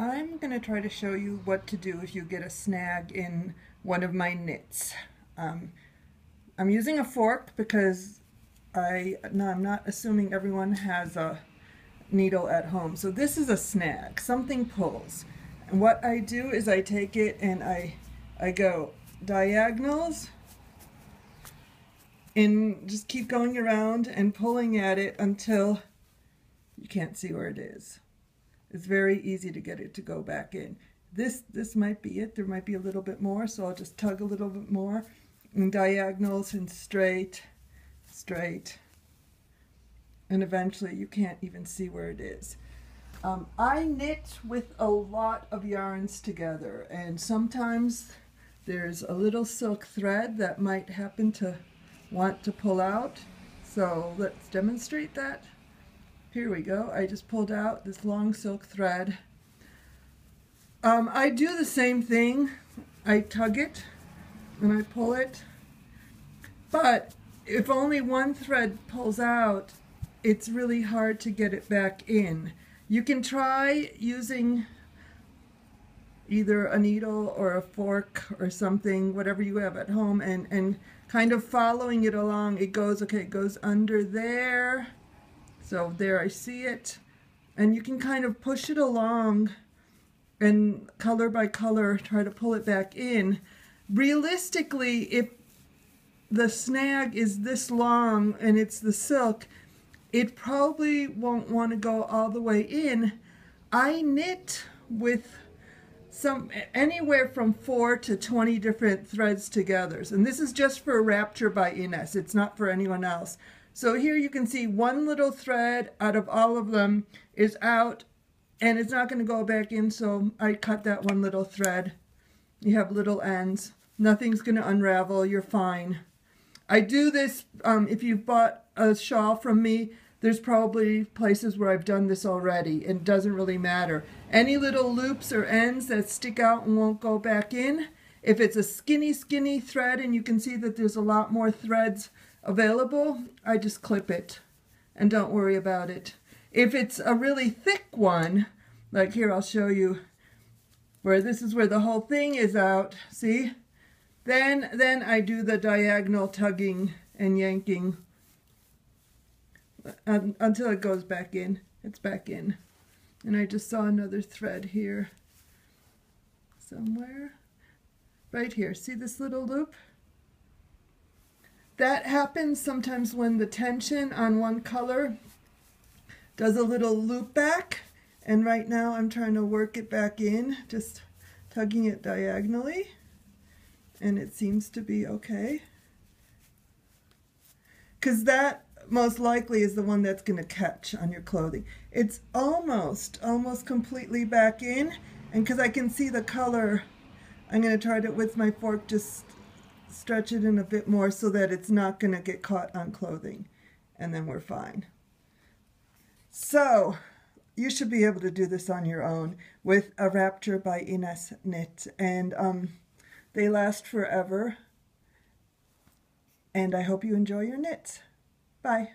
I'm going to try to show you what to do if you get a snag in one of my knits. I'm using a fork because I'm not assuming everyone has a needle at home. So this is a snag, something pulls. And what I do is I take it and I go diagonals and just keep going around and pulling at it until you can't see where it is. It's very easy to get it to go back in. This might be it. There might be a little bit more, so I'll just tug a little bit more. And diagonals and straight, straight. And eventually you can't even see where it is. I knit with a lot of yarns together, and sometimes there's a little silk thread that might happen to want to pull out. So let's demonstrate that. Here we go. I just pulled out this long silk thread. I do the same thing. I tug it and I pull it. But if only one thread pulls out, it's really hard to get it back in. You can try using either a needle or a fork or something, whatever you have at home, and kind of following it along. It goes, okay, it goes under there. So there I see it, and you can kind of push it along and color by color try to pull it back in. Realistically, if the snag is this long and it's the silk, it probably won't want to go all the way in. I knit with anywhere from 4 to 20 different threads together, and this is just for Wrapture by Inese. It's not for anyone else. So here you can see one little thread out of all of them is out, and it's not going to go back in, so I cut that one little thread. You have little ends. Nothing's going to unravel. You're fine. I do this, if you've bought a shawl from me, there's probably places where I've done this already. It doesn't really matter. Any little loops or ends that stick out and won't go back in, if it's a skinny thread and you can see that there's a lot more threads available, I just clip it and don't worry about it. If it's a really thick one, like here, I'll show you where this is where the whole thing is out, see? Then I do the diagonal tugging and yanking until it goes back in. It's back in. And I just saw another thread here somewhere. Right here, see this little loop? That happens sometimes when the tension on one color does a little loop back, and right now I'm trying to work it back in, just tugging it diagonally, and it seems to be okay. Because that most likely is the one that's going to catch on your clothing. It's almost completely back in, and because I can see the color, I'm going to try to, with my fork, just stretch it in a bit more so that it's not going to get caught on clothing, and then we're fine. So you should be able to do this on your own with a Wrapture by Inese knit, and they last forever, and I hope you enjoy your knits. Bye.